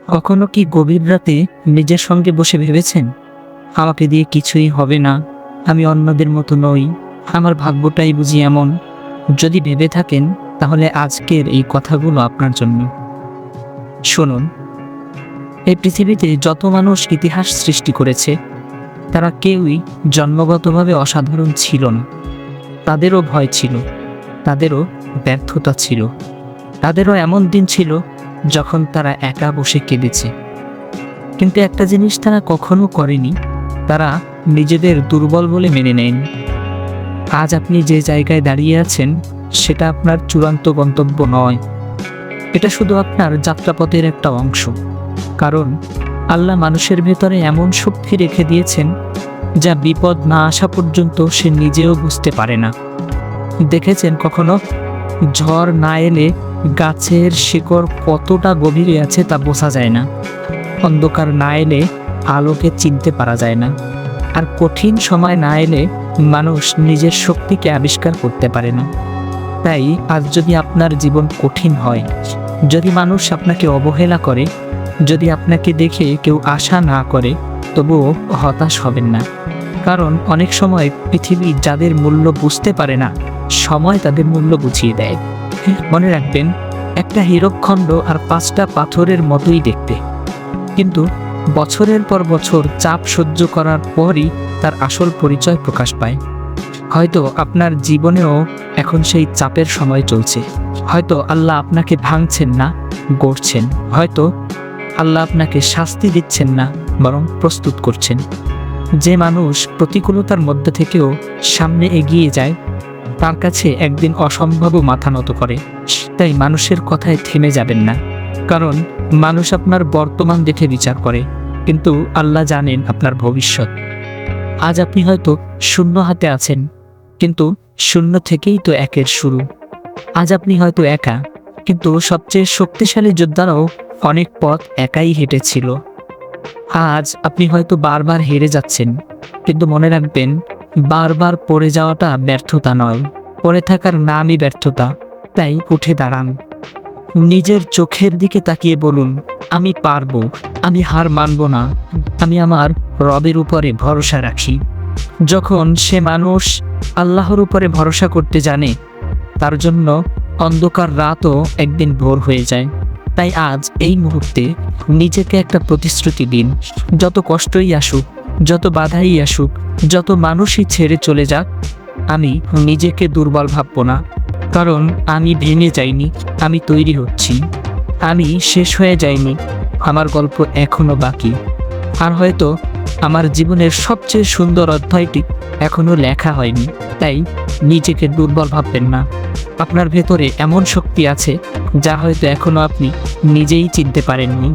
কখনো কি গভীর রাতে নিজের সঙ্গে বসে ভেবেছেন, আমাকে দিয়ে কিছুই হবে না, আমি অন্যদের মতো নই, আমার ভাগ্যটাই বুঝি এমন? যদি ভেবে থাকেন তাহলে আজকের এই কথাগুলো আপনার জন্য। শুনুন, এই পৃথিবীতে যত মানুষ ইতিহাস সৃষ্টি করেছে তারা কেউই জন্মগতভাবে অসাধারণ ছিল না। তাদেরও ভয় ছিল, তাদেরও ব্যর্থতা ছিল, তাদেরও এমন দিন ছিল যখন তারা একা বসে কেঁদেছে। কিন্তু একটা জিনিস তারা কখনো করেনি, তারা নিজেদের দুর্বল বলে মেনে নেয়নি। আজ আপনি যে জায়গায় দাঁড়িয়ে আছেন সেটা আপনার চূড়ান্ত গন্তব্য নয়, এটা শুধু আপনার যাত্রাপথের একটা অংশ। কারণ আল্লাহ মানুষের ভেতরে এমন শক্তি রেখে দিয়েছেন যা বিপদ না আসা পর্যন্ত সে নিজেও বুঝতে পারে না। দেখেছেন কখনো ঝড় না এলে গাছের শিকড় কতটা গভীরে আছে তা বোঝা যায় না, অন্ধকার না এলে আলোকে চিনতে পারা যায় না, আর কঠিন সময় না এলে মানুষ নিজের শক্তিকে আবিষ্কার করতে পারে না। তাই আজ যদি আপনার জীবন কঠিন হয়, যদি মানুষ আপনাকে অবহেলা করে, যদি আপনাকে দেখে কেউ আশা না করে, তবুও হতাশ হবেন না। কারণ অনেক সময় পৃথিবী যাদের মূল্য বুঝতে পারে না, সময় তাদের মূল্য বুঝিয়ে দেয়। মনে রাখবেন, একটা হীরকখণ্ড আর 5টা পাথরের মতোই দেখতে, কিন্তু বছরের পর বছর চাপ সহ্য করার পরই তার আসল পরিচয় প্রকাশ পায়। হয়তো আপনার জীবনেও এখন সেই চাপের সময় চলছে। হয়তো আল্লাহ আপনাকে ভাঙছেন না, গড়ছেন। হয়তো আল্লাহ আপনাকে শাস্তি দিচ্ছেন না, বরং প্রস্তুত করছেন। যে মানুষ প্রতিকূলতার মধ্যে থেকেও সামনে এগিয়ে যায়, তার কাছে একদিন অসম্ভবও মাথা নত করে। তাই মানুষের কথায় থেমে যাবেন না, কারণ মানুষ আপনার বর্তমান দেখে বিচার করে, কিন্তু আল্লাহ জানেন আপনার ভবিষ্যৎ। আজ আপনি হয়তো শূন্য হাতে আছেন, কিন্তু শূন্য থেকেই তো একের শুরু। আজ আপনি হয়তো একা, কিন্তু সবচেয়ে শক্তিশালী যোদ্ধারাও অনেক পথ একাই হেঁটেছিল। আজ আপনি হয়তো বারবার হেরে যাচ্ছেন, কিন্তু মনে রাখবেন, বারবার পড়ে যাওয়াটা ব্যর্থতা নয়, পড়ে থাকার নামই ব্যর্থতা। তাই উঠে দাঁড়ান, নিজের চোখের দিকে তাকিয়ে বলুন, আমি পারবো, আমি হার মানব না, আমি আমার রবের উপরে ভরসা রাখি। যখন সে মানুষ আল্লাহর উপরে ভরসা করতে জানে, তার জন্য অন্ধকার রাতও একদিন ভোর হয়ে যায়। তাই আজ এই মুহূর্তে নিজেকে একটা প্রতিশ্রুতি দিন, যত কষ্টই আসুক, যত বাধাই আসুক, যত মানুষই ছেড়ে চলে যাক, আমি নিজেকে দুর্বল ভাববো না। কারণ আমি ভেঙে যাইনি, আমি তৈরি হচ্ছি। আমি শেষ হয়ে যাইনি, আমার গল্প এখনো বাকি। আর হয়তো আমার জীবনের সবচেয়ে সুন্দর অধ্যায়টি এখনো লেখা হয়নি। তাই নিজেকে দুর্বল ভাববেন না। আপনার ভেতরে এমন শক্তি আছে যা হয়তো এখনো আপনি নিজেই চিনতে পারেননি।